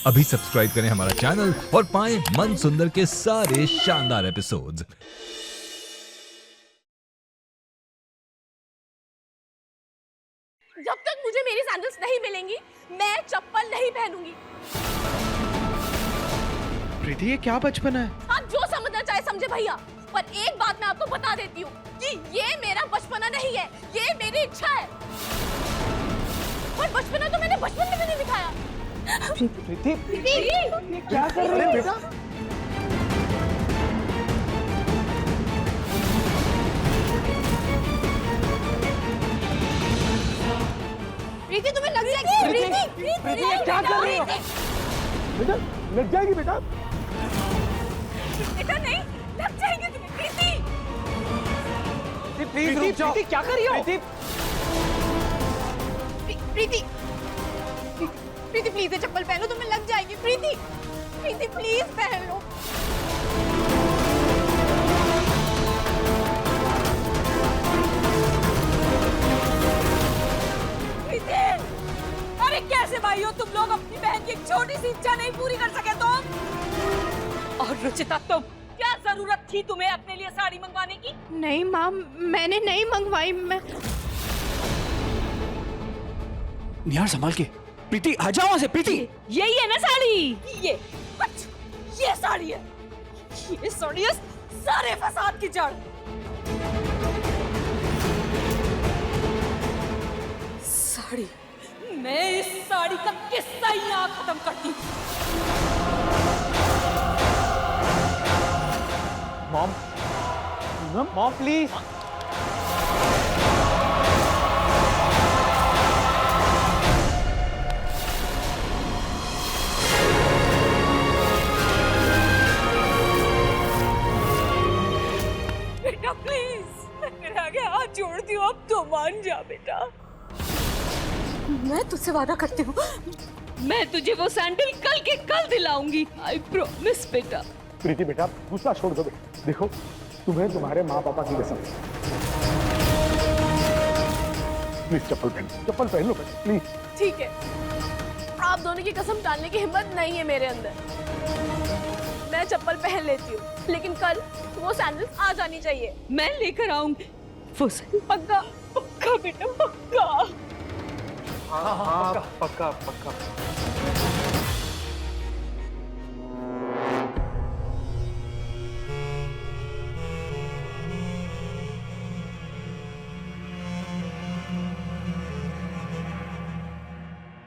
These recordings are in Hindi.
अभी सब्सक्राइब करें हमारा चैनल और पाएं मन सुंदर के सारे शानदार एपिसोड्स। जब तक मुझे मेरी सैंडल्स नहीं मिलेंगी, मैं चप्पल नहीं पहनूंगी। प्रीति, ये क्या बचपन है? आप जो समझना चाहे समझे भैया, पर एक बात मैं आपको बता देती हूँ कि ये मेरा बचपना नहीं है, ये मेरी इच्छा है। और बचपना तो मैंने बचपन में भी नहीं दिखाया। प्रीति, प्रीति, क्या कर रहे हो बेटा? प्रीति तुम्हें लग जाएगी। प्रीति, क्या कर रही हो? बेटा, लग जाएगी बेटा। बेटा नहीं, लग जाएगी तुम्हें। प्रीति, प्लीज रुक जाओ। प्रीति, क्या कर रही हो? प्रीति, प्रीति प्लीज ये चप्पल पहनो, तुम्हें लग जाएगी। प्रीति, प्रीति प्लीज पहन लो। प्रीति, अरे कैसे भाई हो तुम लोग? अपनी बहन की एक छोटी सी इच्छा नहीं पूरी कर सके तो? और रुचिता, तुम क्या जरूरत थी तुम्हें अपने लिए साड़ी मंगवाने की? नहीं माँ, मैंने नहीं मंगवाई। मैं निहार संभाल के। प्रीति, आ जाओ वहां से। प्रीति, यही है ना साड़ी? ये साड़ी है। ये साड़ी है सारे फसाद की जड़। साड़ी, मैं इस साड़ी का किस्सा ही यहाँ खत्म करती हूँ। Mom please. बेटा प्लीज, मैं तेरे आगे हाथ जोड़ती हूँ, अब तो मान जा बेटा। मैं तुझसे वादा करती हूँ, मैं तुझे वो सैंडल कल के कल दिलाऊंगी। आई प्रॉमिस बेटा। प्रीति बेटा, गुस्सा छोड़ दो। देखो, तुम्हें तुम्हारे माँ पापा की कसम। प्लीज चप्पल पहन लो बेटा, प्लीज। ठीक है, आप दोनों की कसम टालने की हिम्मत नहीं है मेरे अंदर। मैं चप्पल पहन लेती हूँ, लेकिन कल वो सैंडल्स आ जानी चाहिए। मैं लेकर आऊंगी वो सैंडल। पक्का? पक्का बेटा, पक्का। हाँ, पक्का।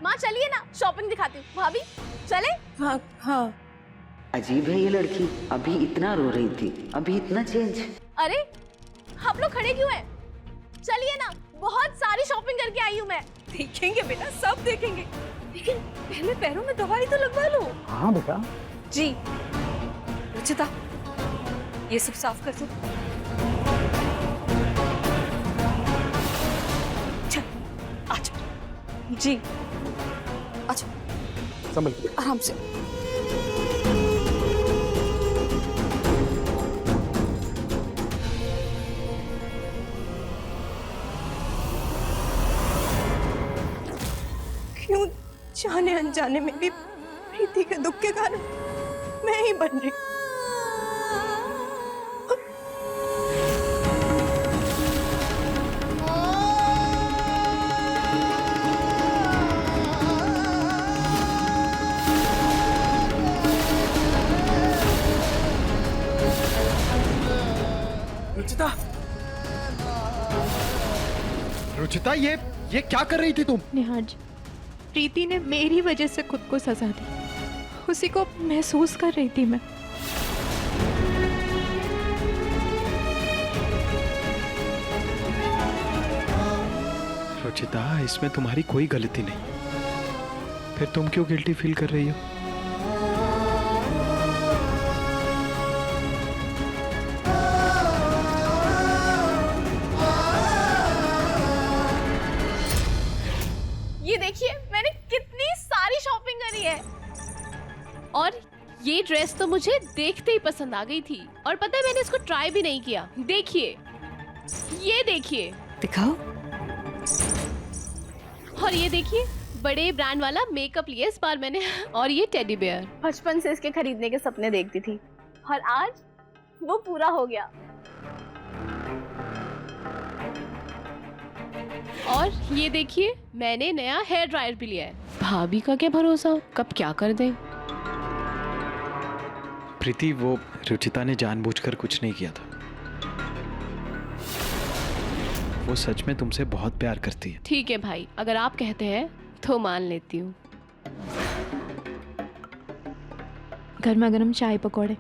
माँ चलिए ना, शॉपिंग दिखाती हूँ। भाभी चले? हाँ हाँ। अजीब है ये लड़की, अभी इतना रो रही थी, अभी इतना चेंज। अरे आप लोग खड़े क्यों हैं? चलिए ना, बहुत सारी शॉपिंग करके आई हूँ मैं। देखेंगे बेटा, सब देखेंगे, लेकिन पहले पैरों में दवाई तो लगवा लो। हाँ बेटा। जी रुचिता, ये सब साफ कर दो। चल आजा। जी अच्छा, संभल के। आराम से। क्यों जाने अनजाने में भी प्रीति के दुख के कारण मैं ही बन रही। रुचिता, ये क्या कर रही थी तुम? निहार जी, प्रीति ने मेरी वजह से खुद को सजा दी, उसी को महसूस कर रही थी मैं। रुचिता, इसमें तुम्हारी कोई गलती नहीं, फिर तुम क्यों गिल्टी फील कर रही हो? ये देखिए, मैंने कितनी सारी शॉपिंग करी है। और ये ड्रेस तो मुझे देखते ही पसंद आ गई थी, और पता है मैंने इसको ट्राई भी नहीं किया। देखिए, ये देखिए, दिखाओ। और ये देखिए, बड़े ब्रांड वाला मेकअप लिया इस बार मैंने और ये टेडी बेयर बचपन से इसके खरीदने के सपने देखती थी और आज वो पूरा हो गया। और ये देखिए मैंने नया हेयर ड्रायर भी लिया है। भाभी का क्या भरोसा कब क्या कर दे। प्रीति, वो रुचिता ने जानबूझकर कुछ नहीं किया था। वो सच में तुमसे बहुत प्यार करती है। ठीक है भाई, अगर आप कहते हैं तो मान लेती हूँ। गर्मा गर्म चाय पकौड़े।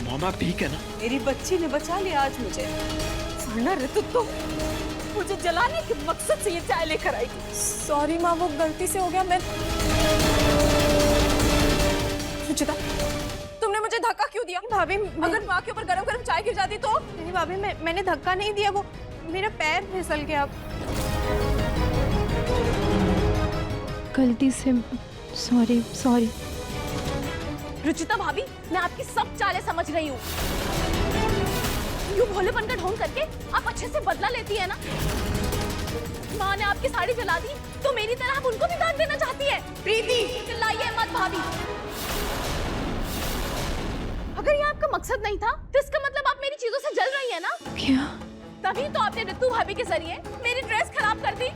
मामा ठीक है ना? मेरी बच्ची ने बचा लिया आज मुझे। वरना ऋतु तो मुझे जलाने के मकसद से ये चाय लेकर आई थी। सॉरी माँ, वो गलती से हो गया। मैं रुचिता, तुमने मुझे धक्का क्यों दिया? भाभी, अगर माँ के ऊपर गरम गरम चाय गिर जाती तो? नहीं भाभी, मैंने धक्का नहीं दिया, वो मेरा पैर फिसल गया। गलती से सॉरी सॉरी। रुचिता भाभी, मैं आपकी सब चालें समझ रही हूँ। यूं भोलेपन का ढोंग करके आप अच्छे से बदला लेती है ना। माँ ने आपकी साड़ी जला दी तो मेरी तरह आप उनको भी दान देना चाहती है। प्रीति, चिल्लाइए मत भाभी। अगर ये आपका मकसद नहीं था तो इसका मतलब आप मेरी चीजों से जल रही है ना। क्या? तभी तो आपने ऋतु भाभी के जरिए मेरी ड्रेस खराब कर दी।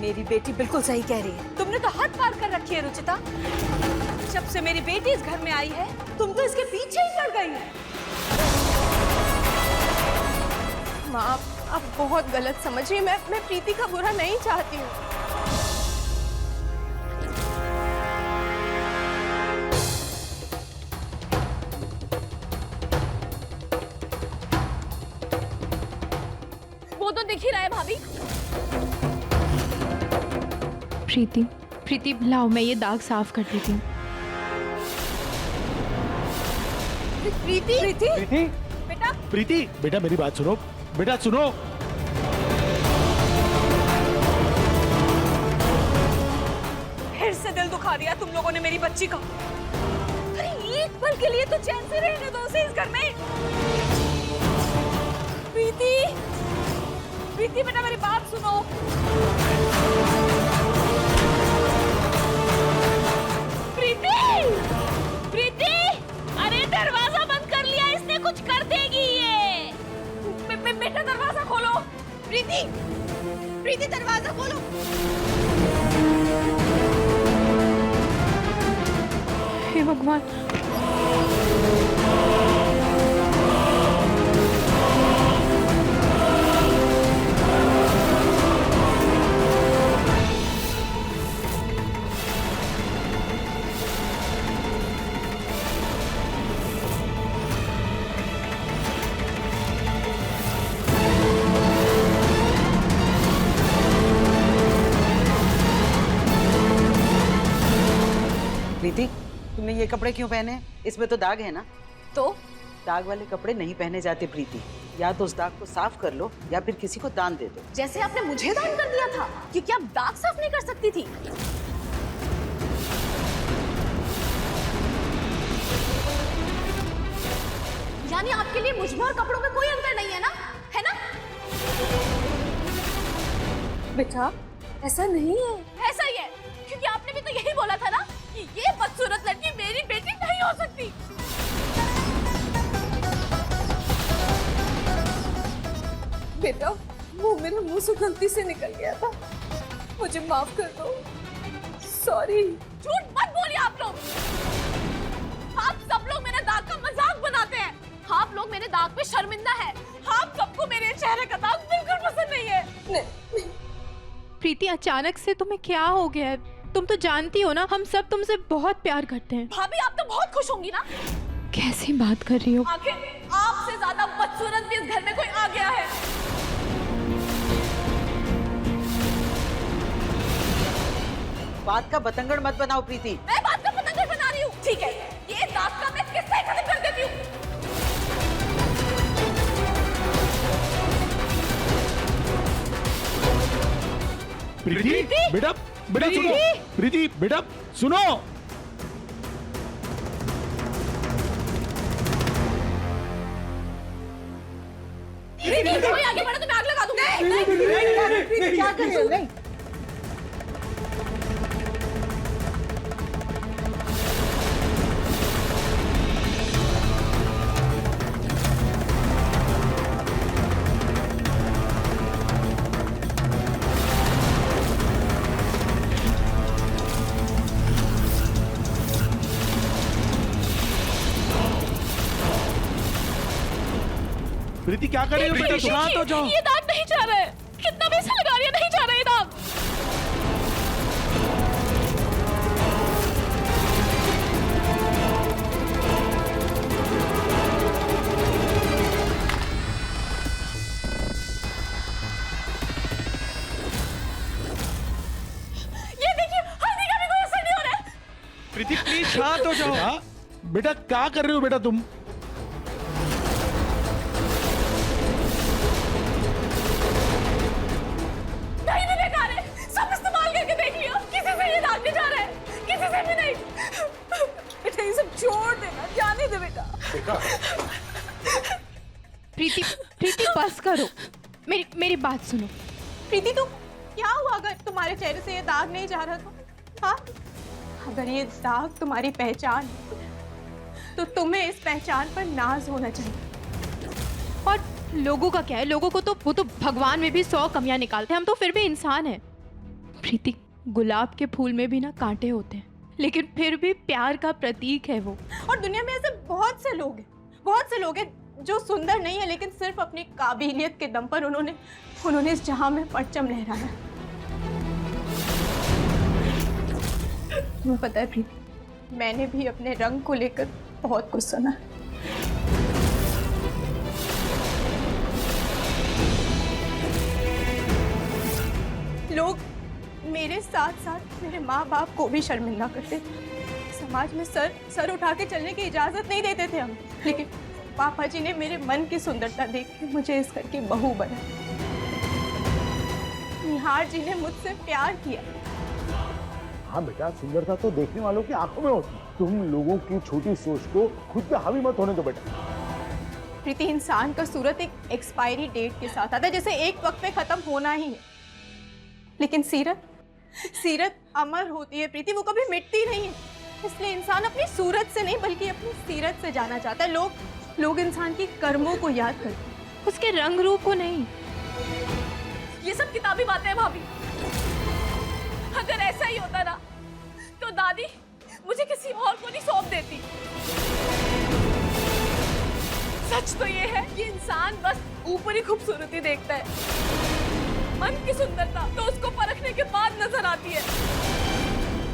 मेरी बेटी बिल्कुल सही कह रही है। तुमने तो हद पार कर रखी है रुचिता। जब से मेरी बेटी इस घर में आई है तुम तो इसके पीछे ही पड़ गई है। माँ, आप बहुत गलत समझ रही हैं। मैं प्रीति का बुरा नहीं चाहती हूँ। वो तो दिख ही रहा है भाभी। प्रीति लाओ, मैं ये दाग साफ कर देती हूँ। प्रीति, प्रीति, बेटा, प्रीति, बेटा मेरी बात सुनो, बेटा सुनो। फिर से दिल दुखा दिया तुम लोगों ने मेरी बच्ची का। अरे एक पल के लिए तो चैन से रहने दो उसे इस घर में। प्रीति बेटा, मेरी बात सुनो। प्रीति, अरे दरवाजा बंद कर लिया इसने, कुछ कर देगी ये। बेटा दरवाजा खोलो। प्रीति दरवाजा खोलो। हे भगवान। प्रीति, तुमने ये कपड़े क्यों पहने? इसमें तो दाग है ना। तो दाग वाले कपड़े नहीं पहने जाते प्रीति। या तो उस दाग को साफ कर लो या फिर किसी को दान दे दो। जैसे आपने मुझे दान कर दिया था, क्योंकि आप दाग साफ नहीं कर सकती थी। यानी आपके लिए मुझ में और कपड़ों में कोई अंतर नहीं है ना, है ना? बेटा ऐसा नहीं है। ऐसा ही है, क्योंकि आपने भी तो यही बोला था ना कि ये बदसूरत लड़की मेरी बेटी नहीं हो सकती। बेटा वो मेरे मुंह से गलती से निकल गया था, मुझे माफ कर दो। सॉरी। झूठ मत बोलिए आप लोग। आप सब लोग मेरे दाग का मजाक बनाते हैं। आप लोग मेरे दाग पे शर्मिंदा है। आप सबको मेरे चेहरे का दाग बिल्कुल पसंद नहीं है। प्रीति, अचानक से तुम्हें क्या हो गया है? तुम तो जानती हो ना, हम सब तुमसे बहुत प्यार करते हैं। भाभी आप तो बहुत खुश होंगी ना। कैसी बात कर रही हो? आखिर आपसे ज्यादा बदसूरत भी इस घर में कोई आ गया है। बात का बतंगड़ मत बनाओ प्रीति। मैं बात का पतंगड़ बना रही हूँ। ठीक है, ये दाग का मैं किस्सा ही खत्म कर देती हूँ। प्रीति बेटा, बेटा सुनो, प्रीति बेटा सुनो। कोई आगे बढ़ा तो मैं आग लगा दूंगी। प्रीति क्या कर रही हो? नहीं प्रीति क्या कर रही हो बेटा? शांत हो जाओ। ये दाग नहीं जा रहा है। कितना पैसा लगा रही है, नहीं जा रहा है दाग। ये देखिए, हल्दी का भी कोई असर नहीं हो रहा है। प्रीति प्लीज शांत हो जाओ। बेटा क्या कर रही हो बेटा तुम? नहीं भी बेकार है, सब इस्तेमाल करके देख लिया, किसी से ये दाग नहीं जा रहा है, किसी से भी नहीं। बेटा ये सब छोड़ देना, जाने दे बेटा। प्रीति, प्रीति बस करो, मेरी बात सुनो। प्रीति तो क्या हुआ अगर तुम्हारे चेहरे से ये दाग नहीं जा रहा तो? हाँ, अगर ये दाग तुम्हारी पहचान है, तो तुम्हें इस पहचान पर नाज होना चाहिए। और लोगों का क्या है? लोगों को तो वो तो भगवान में भी 100 कमियां निकालते हैं, हम तो फिर भी इंसान हैं। प्रीति, गुलाब के फूल में भी ना कांटे होते हैं, लेकिन फिर भी प्यार का प्रतीक है वो। और दुनिया में ऐसे बहुत से लोग हैं जो सुंदर नहीं है, लेकिन सिर्फ अपनी काबिलियत के दम पर उन्होंने इस जहां में परचम लहराया। तुम्हें पता है प्रीति, मैंने भी अपने रंग को लेकर बहुत कुछ सुना है। लोग मेरे साथ साथ मेरे माँ बाप को भी शर्मिंदा करते थे। समाज में सर उठा के चलने की इजाजत नहीं देते थे हम, लेकिन पापा जी ने मेरे मन की सुंदरता देख के मुझे इस घर की बहू बनाया। निहार जी ने मुझसे प्यार किया। हाँ बेटा, सुंदरता तो देखने वालों की आंखों में होती है। तुम लोगों की छोटी सोच को खुद पे हावी मत होने दो बेटा। प्रीति, इंसान का सूरत एक एक्सपायरी डेट के साथ आता है, जैसे एक वक्त पे खत्म होना ही है, लेकिन सीरत अमर होती है प्रीति, वो कभी मिटती नहीं है। इसलिए इंसान अपनी सूरत से नहीं बल्कि अपनी सीरत से जाना चाहता है। लोग इंसान की कर्मों को याद करते हैं, उसके रंग रूप को नहीं। ये सब किताबी बातें हैं भाभी। अगर ऐसा ही होता ना तो दादी मुझे किसी और को नहीं सौंप देती। सच तो ये है कि इंसान बस ऊपरी खूबसूरती देखता है, मन की सुंदरता तो उसको परखने के बाद नजर आती है।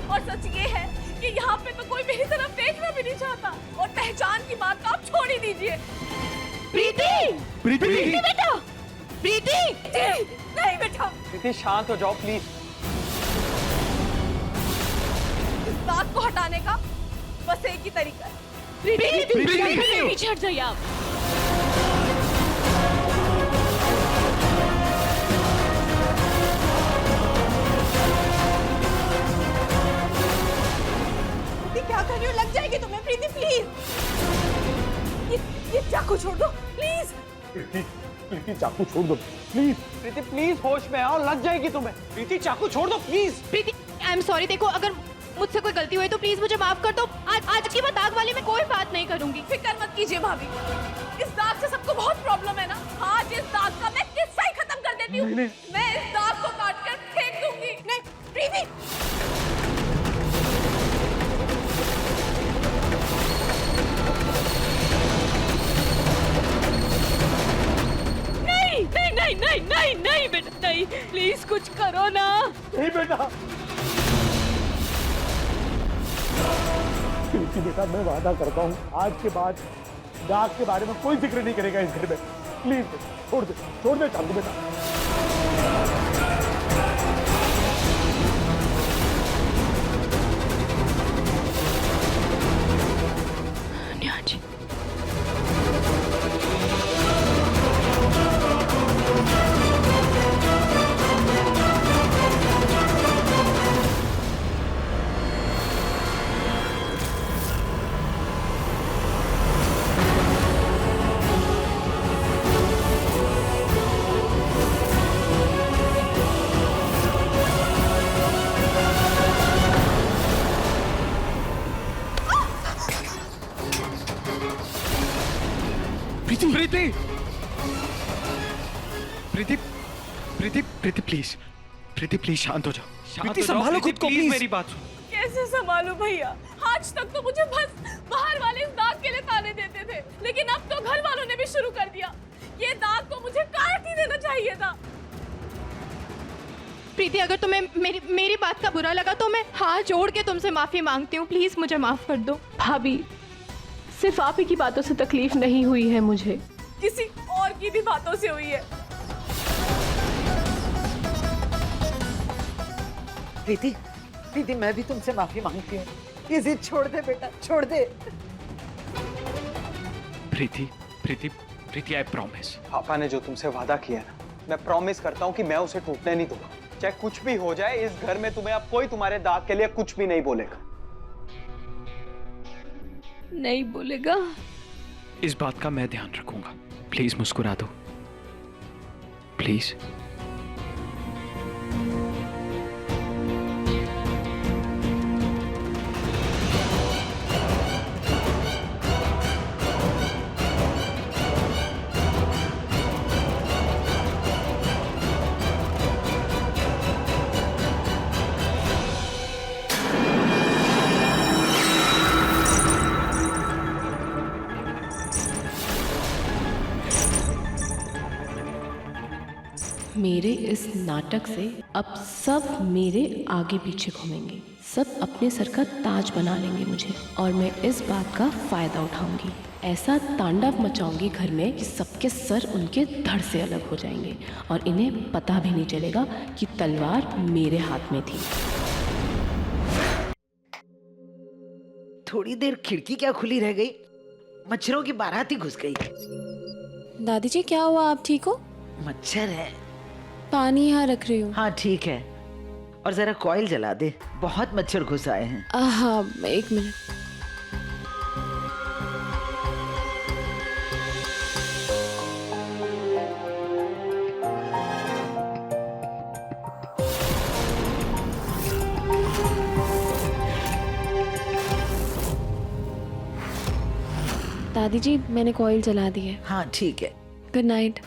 और सच ये है कि यहाँ पे तो कोई मेरी तरफ देखना भी नहीं चाहता। और पहचान की बात तो आप छोड़ ही दीजिए। प्रीति, प्रीति बेटा, प्रीति, नहीं बेटा, प्रीति शांत हो जाओ प्लीज। इस दाग को हटाने का बस एक ही तरीका है। प्रीति, पीछे हट जाइए आप। क्या कर रही हो? लग जाएगी तुम्हें प्रीति, प्लीज। ये चाकू छोड़ दो प्लीज। प्रीति चाकू छोड़ दो प्लीज। प्रीति प्लीज होश में आओ, लग जाएगी तुम्हें। प्रीति चाकू छोड़ दो please. Preeti, I am sorry. देखो, अगर मुझसे कोई गलती हुई तो प्लीज मुझे माफ कर दो। आज की मैं दाग वाली में कोई बात नहीं करूंगी। फिक्र मत कीजिए भाभी, इस दाग से सबको बहुत प्रॉब्लम है ना। आज इस दाग का मैं किस्सा ही खत्म कर देती हूँ। मैं इस दाग को काट कर फेंक दूंगी। नहीं प्रीति, नहीं नहीं नहीं नहीं बेटा नहीं, प्लीज कुछ करो ना। नहीं बेटा, प्रीति बेटा मैं वादा करता हूँ आज के बाद दाग के बारे में कोई जिक्र नहीं करेगा इस घर में। प्लीज छोड़ दे चाकू बेटा। नेहा जी, प्रीति प्रीति प्रीति प्रीति प्लीज, प्रीति प्लीज शांत हो जाओ। प्रीति संभालो खुद को, प्लीज मेरी बात सुनो। कैसे संभालू भैया? आज तक तो मुझे बस बाहर वाले इस दाग के लिए ताने देते थे, लेकिन अब तो घर वालों ने भी शुरू कर दिया। ये दाग तो मुझे काट ही देना चाहिए था। प्रीति अगर तुम्हें मेरी बात का बुरा लगा तो मैं हाथ जोड़ के तुमसे माफी मांगती हूँ, प्लीज मुझे माफ कर दो। भाभी, सिर्फ आप ही की बातों से तकलीफ नहीं हुई है मुझे, किसी और की भी बातों से हुई है। प्रीति मैं भी तुमसे माफी मांगती हूँ। ये जिद छोड़ दे बेटा, छोड़ दे। प्रीति आई प्रॉमिस। पापा ने जो तुमसे वादा किया ना, मैं प्रॉमिस करता हूँ कि मैं उसे टूटने नहीं दूंगा। चाहे कुछ भी हो जाए इस घर में तुम्हें अब कोई तुम्हारे दाग के लिए कुछ भी नहीं बोलेगा। नहीं बोलेगा? इस बात का मैं ध्यान रखूंगा। प्लीज मुस्कुरा दो, प्लीज। मेरे इस नाटक से अब सब मेरे आगे पीछे घूमेंगे, सब अपने सर का ताज बना लेंगे मुझे, और मैं इस बात का फायदा उठाऊंगी। ऐसा तांडव मचाऊंगी घर में कि सबके सर उनके धड़ से अलग हो जाएंगे और इन्हें पता भी नहीं चलेगा कि तलवार मेरे हाथ में थी। थोड़ी देर खिड़की क्या खुली रह गई, मच्छरों की बारात ही घुस गई। दादी जी क्या हुआ, आप ठीक हो? मच्छर है, पानी यहाँ रख रही हूँ। हाँ ठीक है, और जरा कॉइल जला दे, बहुत मच्छर घुस आए हैं। हाँ 1 मिनट। दादी जी मैंने कॉइल जला दी है। हाँ ठीक है, गुड नाइट।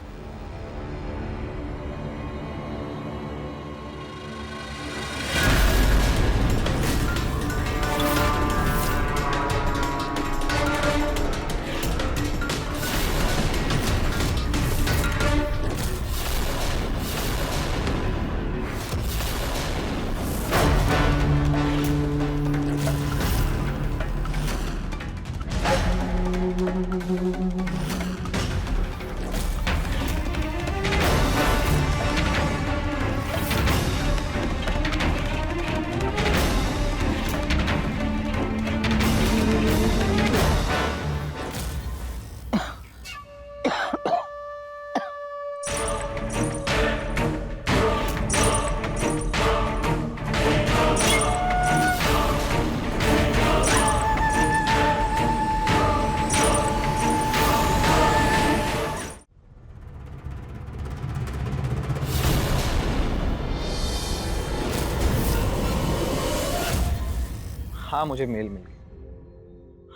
हाँ मुझे मेल मिल गई।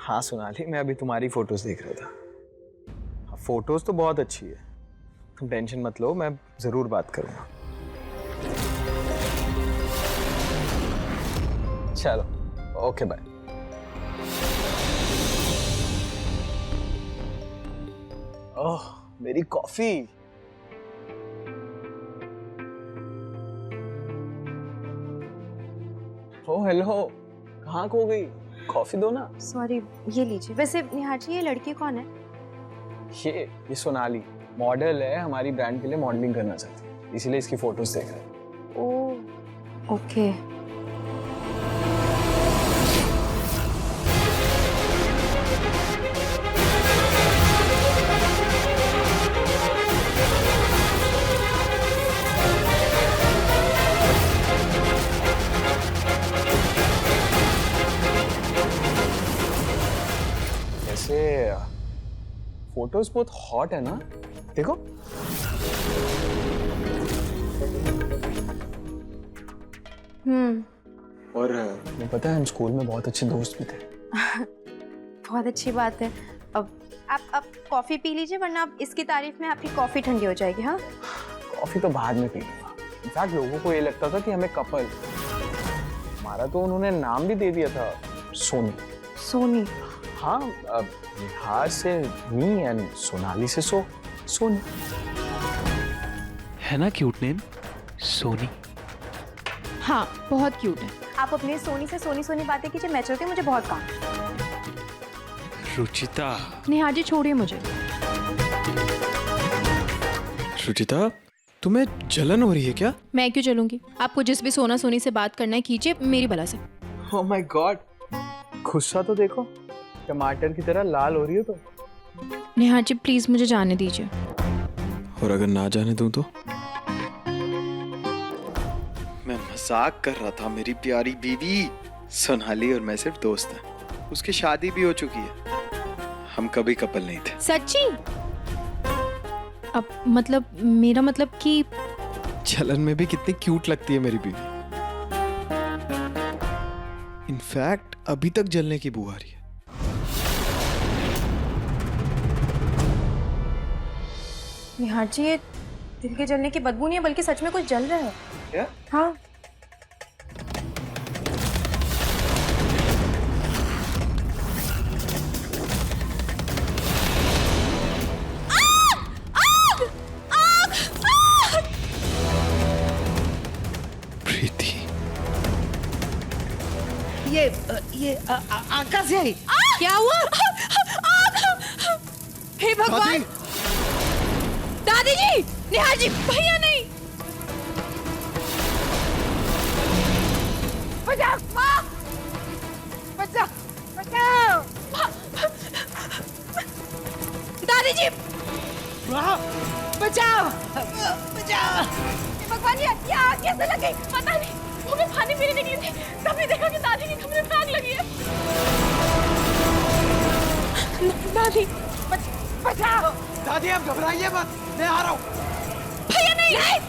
हाँ सोनाली, मैं अभी तुम्हारी फोटोज देख रहा था। फोटोज तो बहुत अच्छी है, तुम टेंशन मत लो, मैं जरूर बात करूंगा। चलो ओके बाय। ओह मेरी कॉफी। ओ हेलो, कहाँ खो गई? कॉफी दो ना। सॉरी, ये लीजिए। वैसे निहार जी, ये लड़की कौन है? ये सोनाली मॉडल है, हमारी ब्रांड के लिए मॉडलिंग करना चाहती है, इसीलिए इसकी फोटोज देख रहे हैं। ओह, ओके। वैसे फोटोज बहुत हॉट है ना, देखो। और मुझे पता है हम स्कूल में बहुत अच्छे दोस्त भी थे। बहुत अच्छी बात है। अब कॉफी पी लीजिए, वरना आप इसकी तारीफ में आपकी कॉफी ठंडी हो जाएगी। हाँ, कॉफी तो बाद में पी लूंगा। इनफैक्ट लोगों को ये लगता था कि हमें कपल, हमारा तो उन्होंने नाम भी दे दिया था, सोनी। सोनी? हाँ, निहार से मी एंड सोनाली से सोनी। है ना क्यूट नेम, सोनी? हाँ, बहुत क्यूट है। आप अपने सोनी से सोनी सोनी बातें कीजिए, मैं चलती हूँ, मुझे बहुत काम। रुचिता। निहार जी छोड़िए मुझे। रुचिता, तुम्हें जलन हो रही है क्या? मैं क्यों चलूंगी? आपको जिस भी सोना सोनी से बात करना है कीजिए, मेरी भला से। ओह माय गॉड, गुस्सा तो देखो, टमाटर की तरह लाल हो रही हो तो। निहार जी प्लीज मुझे जाने दीजिए। और अगर ना जाने दूं तो? मैं मजाक कर रहा था मेरी प्यारी बीवी। सोनाली और मैं सिर्फ दोस्त हैं। उसकी शादी भी हो चुकी है, हम कभी कपल नहीं थे। सच्ची? अब मतलब मेरा मतलब कि जलन में भी कितनी क्यूट लगती है मेरी बीवी। इनफैक्ट अभी तक जलने की बू आ रही है। निहार जी, ये दिल के जलने की बदबू नहीं है, बल्कि सच में कुछ जल रहा है। क्या? हाँ। प्रीति, ये आका से आई। क्या हुआ? हे भगवान! दादी जी! निहार जी! भैया नहीं! बचाओ माँ! बचाओ! बचाओ! दादी जी! बचाओ! बचाओ! भगवान, ये आग कैसे लग गई? पता नहीं। वो भी पानी पीने निकली थी, तभी देखा कि दादी के कमरे में आग लगी है। दादी! बचाओ! दादी आप घबराइए मत, मैं आ रहा हूँ। भैया नहीं!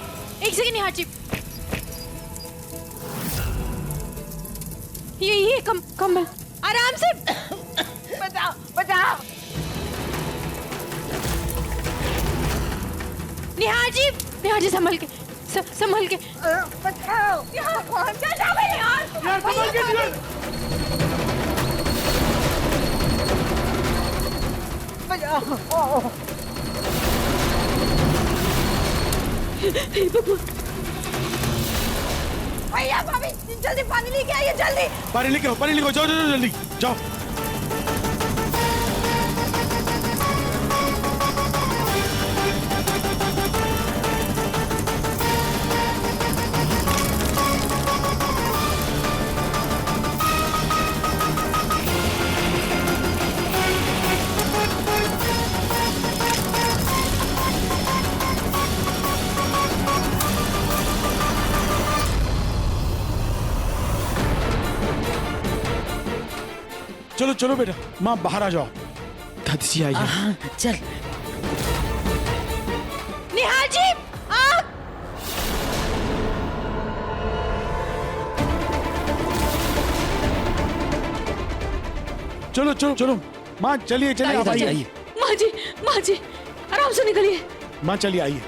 एक सेकंड निहार जी। ये कमल आराम से। बचाओ! बचाओ! निहार जी संभल के, संभल के। बचाओ! यहाँ कौन? चल जाओ यार! यार संभल के निहार! बचाओ! भैया, भाभी, जल्दी पानी लेके आइए, जल्दी! पानी लेके आओ, जाओ जाओ जल्दी जाओ। चलो चलो बेटा, माँ बाहर आ जाओ। दादी जी आइए। चल। निहार जी! आग! चलो चलो चलो माँ, चलिए चलिए, आप आइए। माँ जी आराम से निकलिए। माँ चलिए, आइए।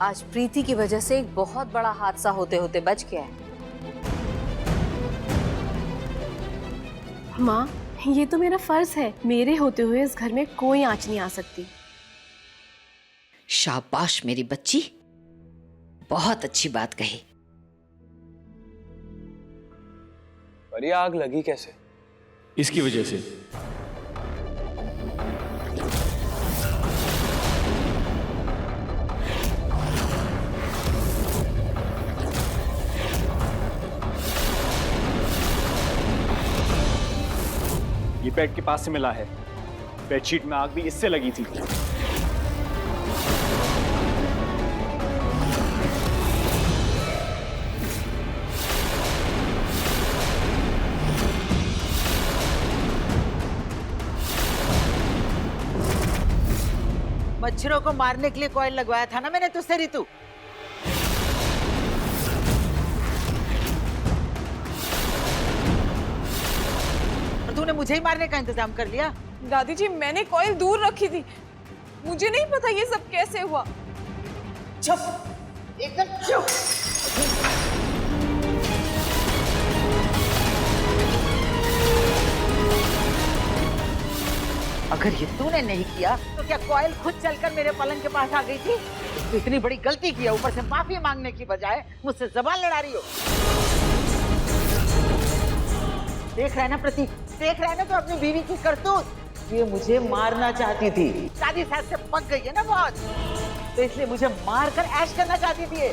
आज प्रीति की वजह से एक बहुत बड़ा हादसा होते होते बच गया है। माँ, ये तो मेरा फर्ज है। मेरे होते हुए इस घर में कोई आंच नहीं आ सकती। शाबाश मेरी बच्ची, बहुत अच्छी बात कही। पर ये आग लगी कैसे? इसकी वजह से। ये बेड के पास से मिला है। बेडशीट में आग भी इससे लगी थी। मच्छरों को मारने के लिए कॉइल लगवाया था ना मैंने तुझसे ऋतु। और तूने मुझे ही मारने का इंतजाम कर लिया। दादी जी, मैंने कॉइल दूर रखी थी, मुझे नहीं पता ये सब कैसे हुआ। चुप, एकदम चुप। अगर ये तूने नहीं किया तो क्या कॉइल खुद चलकर मेरे पलंग के पास आ गई थी? तो इतनी बड़ी गलती की है, ऊपर से माफी मांगने की बजाय मुझसे जबान लड़ा रही हो। देख रहा है ना प्रतीक, देख रहा है ना तो अपनी बीवी की करतूत। ये मुझे मारना चाहती थी, शादी साथ से पक गई है ना बहुत, तो इसलिए मुझे मार कर ऐश करना चाहती थी।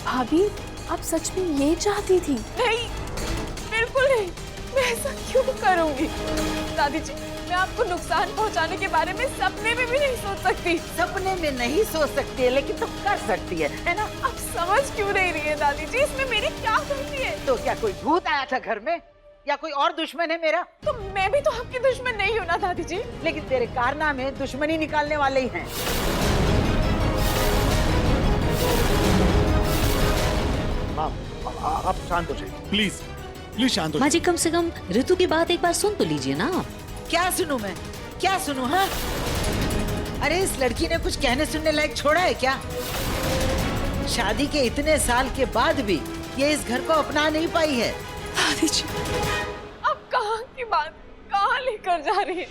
भाभी, आप सच में ये चाहती थी? नहीं, बिल्कुल नहीं, मैं ऐसा क्यों करूंगी? दादी जी, मैं आपको नुकसान पहुंचाने के बारे में सपने में भी नहीं सोच सकती। सपने में नहीं सोच सकती है, लेकिन तुम कर सकती है ना? आप समझ क्यों नहीं रही है दादी जी? इसमें मेरी क्या गलती है? तो क्या कोई भूत आया था घर में, या कोई और दुश्मन है मेरा? तो मैं भी तो आपकी दुश्मन नहीं हूँ ना दादी जी। लेकिन तेरे कारनामे दुश्मनी निकालने वाले ही हैं। माँ, आप शांत हो जाइए, प्लीज प्लीज शांत हो माँ जी, कम से कम ऋतु की बात एक बार सुन तो लीजिए ना आप। क्या सुनूं मैं, क्या सुनूं? हाँ, अरे इस लड़की ने कुछ कहने सुनने लायक छोड़ा है क्या? शादी के इतने साल के बाद भी ये इस घर को अपना नहीं पाई है। दादी जी, अब कहाँ की बात कहाँ लेकर जा रही है?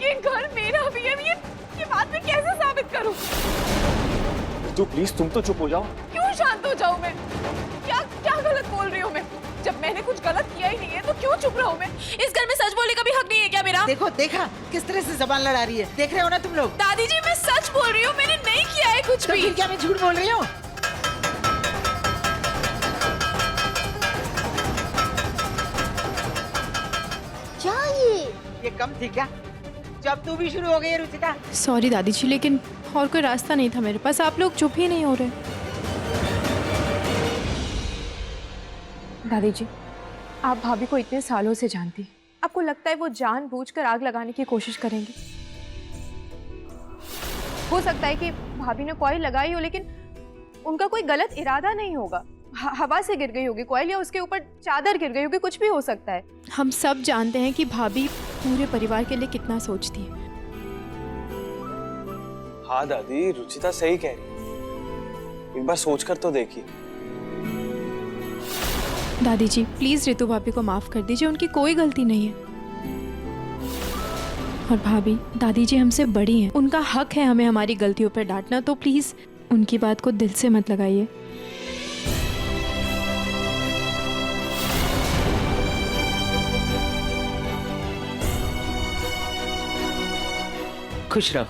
ये घर मेरा भी है, ये बात मैं कैसे साबित करूं? तो प्लीज तुम तो चुप हो जाओ। क्यों शांत हो जाऊं मैं? क्या गलत बोल रही हूँ मैं? जब मैंने कुछ गलत किया ही नहीं है तो क्यों चुप रहूं मैं? इस घर में सच बोलने का भी हक नहीं है क्या मेरा? देखो, देखा किस तरह से जबान लड़ा रही है, देख रहे हो ना तुम लोग? दादी जी, मैं सच बोल रही हूँ, मैंने नहीं किया है कुछ तो भी। फिर क्या मैं झूठ बोल रही हूँ? क्या ये कम थी क्या? जब तू भी शुरू हो गई है रुचिता। सॉरी दादी जी, लेकिन और कोई रास्ता नहीं था मेरे पास। आप लोग चुप ही नहीं हो रहे। दादी जी, आप भाभी को इतने सालों से जानती, आपको लगता है वो जानबूझकर आग लगाने की कोशिश करेंगी? हो सकता है कि भाभी ने कॉइल लगाई हो, लेकिन उनका कोई गलत इरादा नहीं होगा। हवा से गिर गई होगी कॉइल, या उसके ऊपर चादर गिर गई होगी, कुछ भी हो सकता है। हम सब जानते हैं कि भाभी पूरे परिवार के लिए कितना सोचती है। हाँ दादी, रुचिता सही कह रही है, एक बार सोच कर तो देखिए। दादी जी, प्लीज ऋतु भाभी को माफ कर दीजिए, उनकी कोई गलती नहीं है। और भाभी, दादी जी हमसे बड़ी हैं, उनका हक है हमें हमारी गलतियों पर डांटना, तो प्लीज उनकी बात को दिल से मत लगाइए। खुश रहो।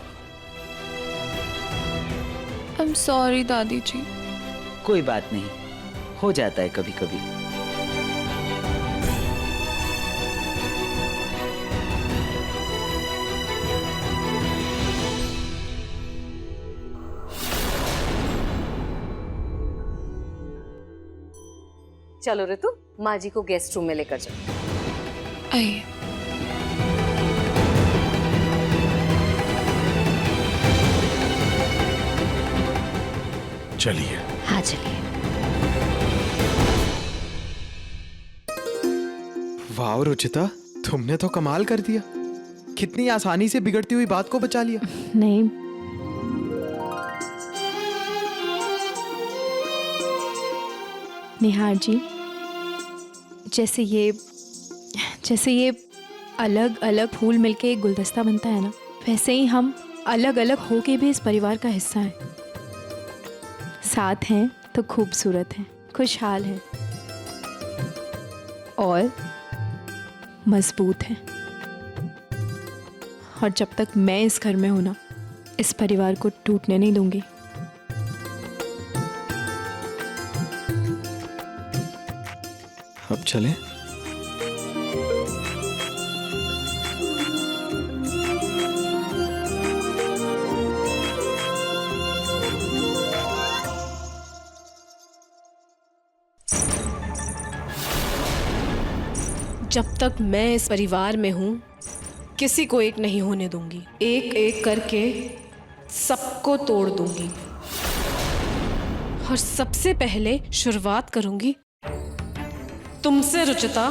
आई एम सॉरी दादी जी। कोई बात नहीं, हो जाता है कभी कभी। चलो ऋतु, माँ जी को गेस्ट रूम में लेकर जाओ। आइए। चलिए। हाँ चलिए। वाह रुचिता, तुमने तो कमाल कर दिया। कितनी आसानी से बिगड़ती हुई बात को बचा लिया। नहीं, निहार जी, जैसे ये अलग अलग फूल मिलके एक गुलदस्ता बनता है ना, वैसे ही हम अलग अलग होके भी इस परिवार का हिस्सा हैं। साथ हैं तो खूबसूरत हैं, खुशहाल हैं और मजबूत हैं। और जब तक मैं इस घर में हूं ना, इस परिवार को टूटने नहीं दूंगी। अब चलें? जब तक मैं इस परिवार में हूं, किसी को एक नहीं होने दूंगी। एक एक करके सबको तोड़ दूंगी। और सबसे पहले शुरुआत करूंगी तुमसे रुचिता।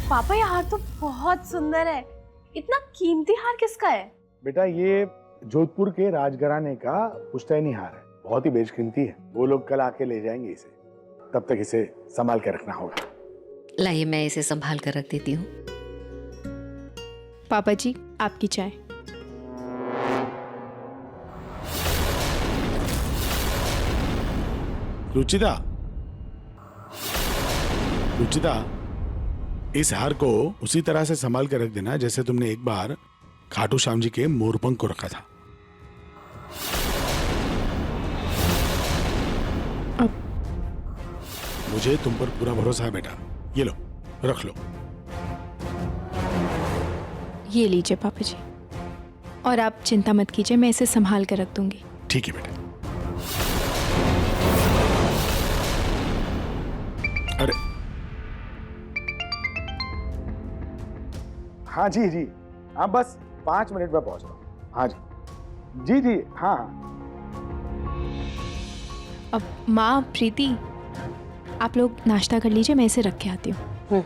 पापा ये हार तो बहुत सुंदर है। इतना कीमती हार किसका है? बेटा ये जोधपुर के राजघराने का पुश्तैनी हार है, बहुत ही बेशकीमती है। वो लोग कल आके ले जाएंगे इसे, तब तक इसे संभाल के रखना होगा। लाइए मैं इसे संभाल कर रख देती हूँ। पापा जी, आपकी चाय। रुचिता, रुचिता, इस हार को उसी तरह से संभाल के रख देना जैसे तुमने एक बार खाटू श्याम जी के मोरपंख को रखा था। मुझे तुम पर पूरा भरोसा है बेटा। ये लो, रख लो। ये लीजिए पापा जी, और आप चिंता मत कीजिए, मैं इसे संभाल कर रख दूंगी। ठीक है बेटा। अरे हाँ जी जी, हाँ बस 5 मिनट में पहुंच रहा हूँ। हाँ जी जी जी, हाँ हाँ। अब माँ, प्रीति, आप लोग नाश्ता कर लीजिए, मैं इसे रख के आती हूँ।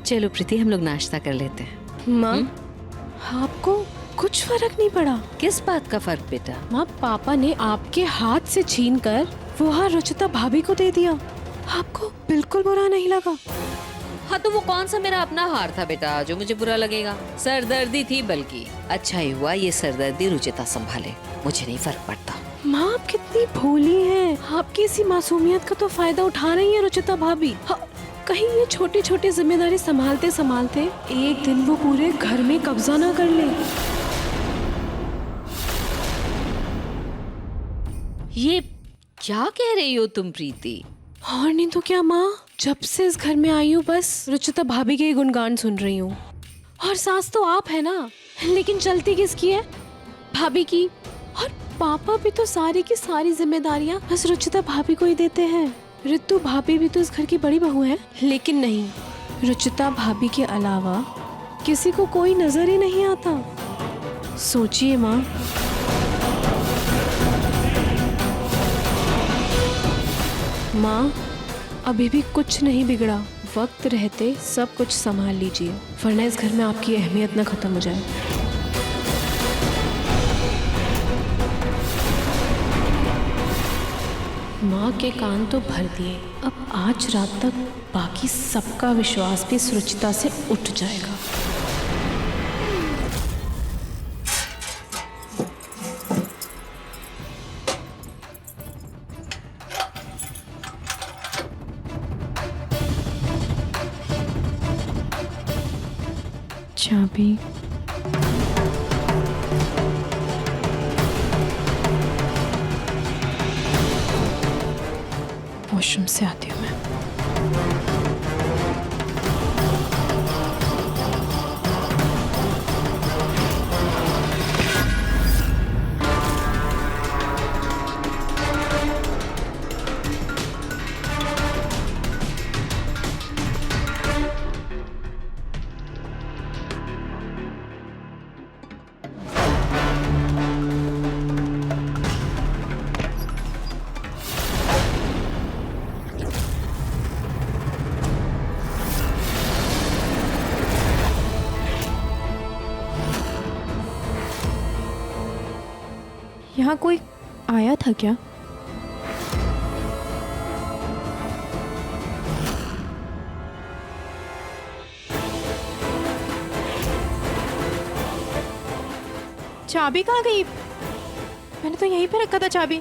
चलो प्रीति, हम लोग नाश्ता कर लेते हैं। माँ, आपको कुछ फर्क नहीं पड़ा? किस बात का फर्क बेटा? माँ, पापा ने आपके हाथ से छीनकर वो हार रुचिता भाभी को दे दिया। आपको बिल्कुल बुरा नहीं लगा? हाँ तो वो कौन सा मेरा अपना हार था बेटा जो मुझे बुरा लगेगा? सरदर्दी थी, बल्कि अच्छा ही हुआ ये सरदर्दी रुचिता संभाले, मुझे नहीं फर्क पड़ता। माँ, आप कितनी भोली हैं। आपकी इसी मासूमियत का तो फायदा उठा रही है रुचिता भाभी। हाँ, कहीं ये छोटी छोटी जिम्मेदारी संभालते संभालते एक दिन वो पूरे घर में कब्जा ना कर ले। ये क्या कह रही हो तुम प्रीति? और नहीं तो क्या माँ, जब से इस घर में आई हूँ बस रुचिता भाभी के गुणगान सुन रही हूँ। और सास तो आप है ना, लेकिन चलती किसकी है? भाभी की। और पापा भी तो सारी की सारी जिम्मेदारियाँ बस रुचिता भाभी को ही देते हैं। रितु भाभी भी तो इस घर की बड़ी बहू है, लेकिन नहीं, रुचिता भाभी के अलावा किसी को कोई नजर ही नहीं आता। सोचिए माँ। माँ, अभी भी कुछ नहीं बिगड़ा। वक्त रहते सब कुछ संभाल लीजिए, वरना इस घर में आपकी अहमियत न खत्म हो जाए। माँ के कान तो भर दिए, अब आज रात तक बाकी सबका विश्वास भी सुरुचिता से उठ जाएगा। चाबी, वॉशरूम से आती हूँ मैं। यहाँ कोई आया था क्या? चाबी कहाँ गई? मैंने तो यहीं पे रखा था चाबी।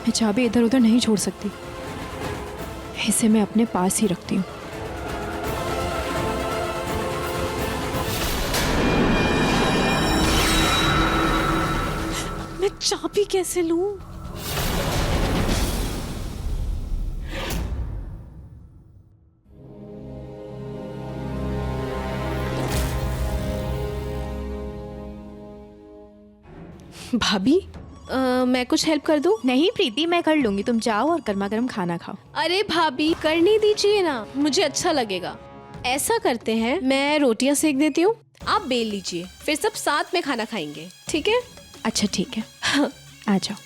मैं चाबी इधर उधर नहीं छोड़ सकती, इसे मैं अपने पास ही रखती हूँ। मैं चाबी कैसे लूं? भाभी, मैं कुछ हेल्प कर दूं? नहीं प्रीति, मैं कर लूंगी। तुम जाओ और गर्मा गर्म खाना खाओ। अरे भाभी, करने दीजिए ना, मुझे अच्छा लगेगा। ऐसा करते हैं, मैं रोटियां सेक देती हूँ, आप बेल लीजिए, फिर सब साथ में खाना खाएंगे, ठीक है? अच्छा ठीक है। आ जाओ।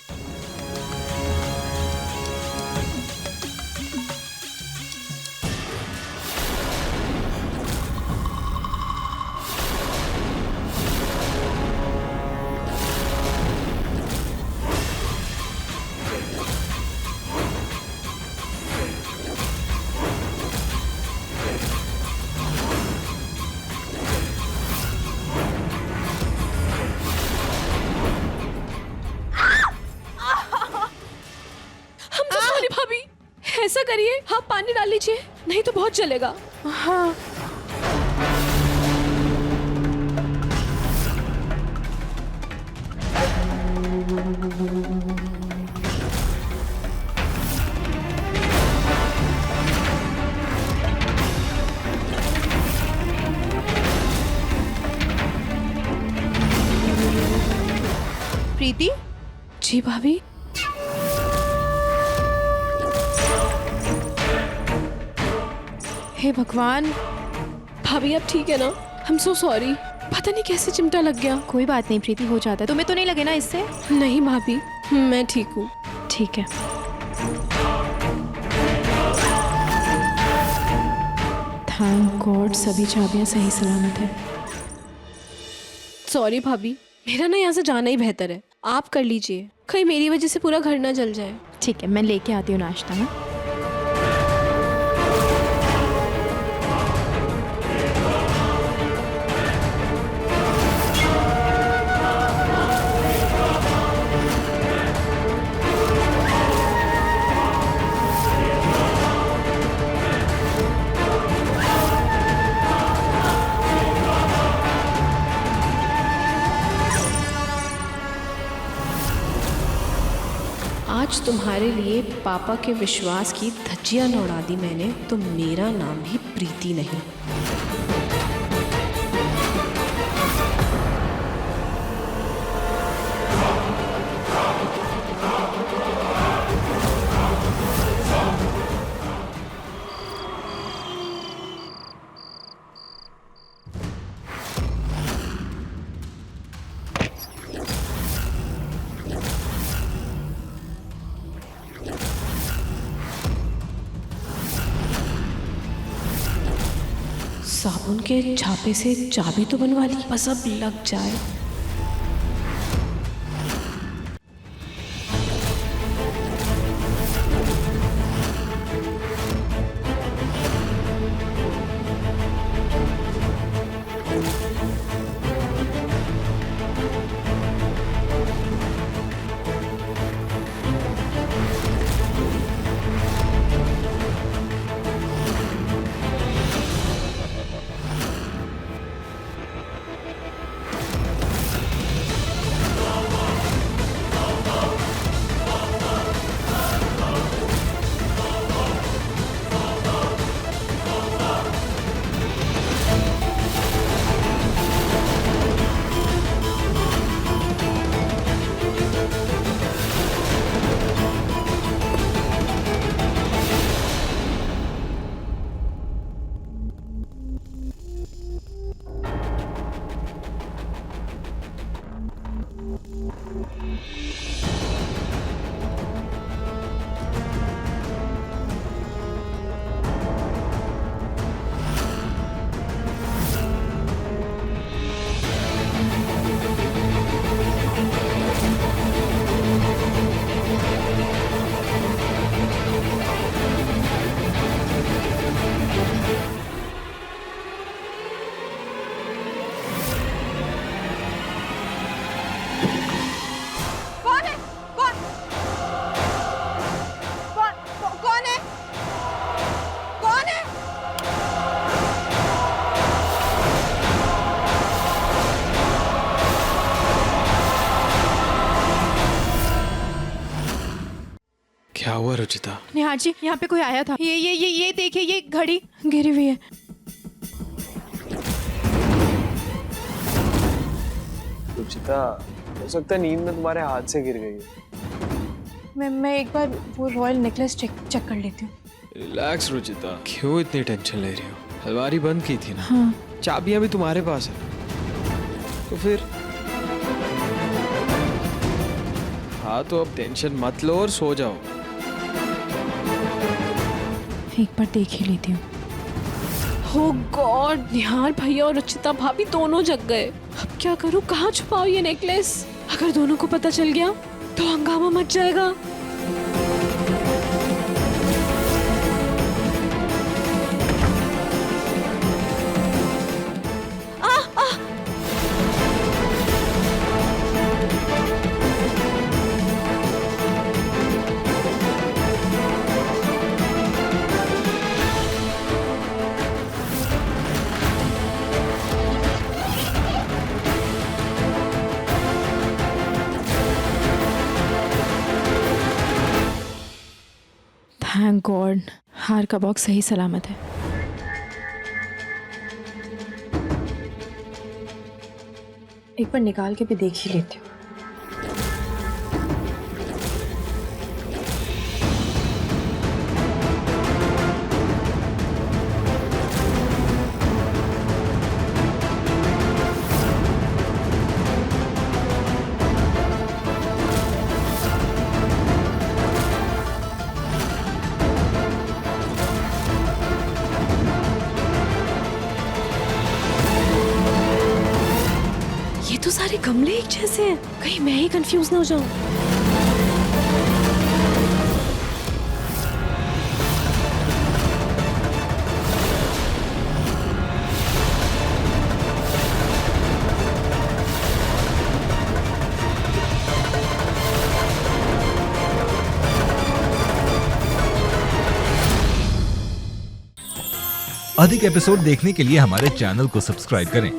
भाभी, ऐसा करिए, आप पानी डाल लीजिए, नहीं तो बहुत जलेगा। हाँ। प्रीति? जी भाभी। हे भगवान, भाभी आप ठीक है ना? I'm so sorry, पता नहीं कैसे चिमटा लग गया। कोई बात नहीं प्रीति, हो जाता है। तुम्हें तो नहीं लगे ना इससे? नहीं भाभी, मैं ठीक हूँ। ठीक है। थैंक गॉड, सभी चाबियां सही सलामत है। सॉरी भाभी, मेरा ना यहाँ से जाना ही बेहतर है। आप कर लीजिए, कहीं मेरी वजह से पूरा घर ना जल जाए। ठीक है, मैं लेके आती हूँ नाश्ता में। आज तुम्हारे लिए पापा के विश्वास की धज्जियां न उड़ा दी मैंने, तो मेरा नाम भी प्रीति नहीं। साबुन के छापे से चाबी तो बनवा ली, बस अब लग जाए। क्या हुआ रुचिता? निहार जी, यहाँ पे कोई आया था। ये देखिए, ये घड़ी गिरी हुई है। रुचिता, हो सकता है नींद में तुम्हारे हाथ से गिर गई है। मैं एक बार वो रॉयल नेकलेस चेक कर लेती हूँ। रिलैक्स रुचिता, क्यों इतनी टेंशन ले रही हो? अलमारी बंद की थी ना? हाँ। चाबियां भी तुम्हारे पास है, तो फिर हाँ, तो अब टेंशन मत लो और सो जाओ। एक बार देख ही लेती हूँ। Oh God, निहार भैया और रुचिता भाभी दोनों जग गए। अब क्या करूं? कहाँ छुपाऊं ये नेकलेस? अगर दोनों को पता चल गया तो हंगामा मच जाएगा। थैंक गॉड, हार का बॉक्स सही सलामत है। एक बार निकाल के भी देख ही लेती हूँ। ये तो सारे गमले एक जैसे हैं। कहीं मैं ही कंफ्यूज ना हो जाऊं। अधिक एपिसोड देखने के लिए हमारे चैनल को सब्सक्राइब करें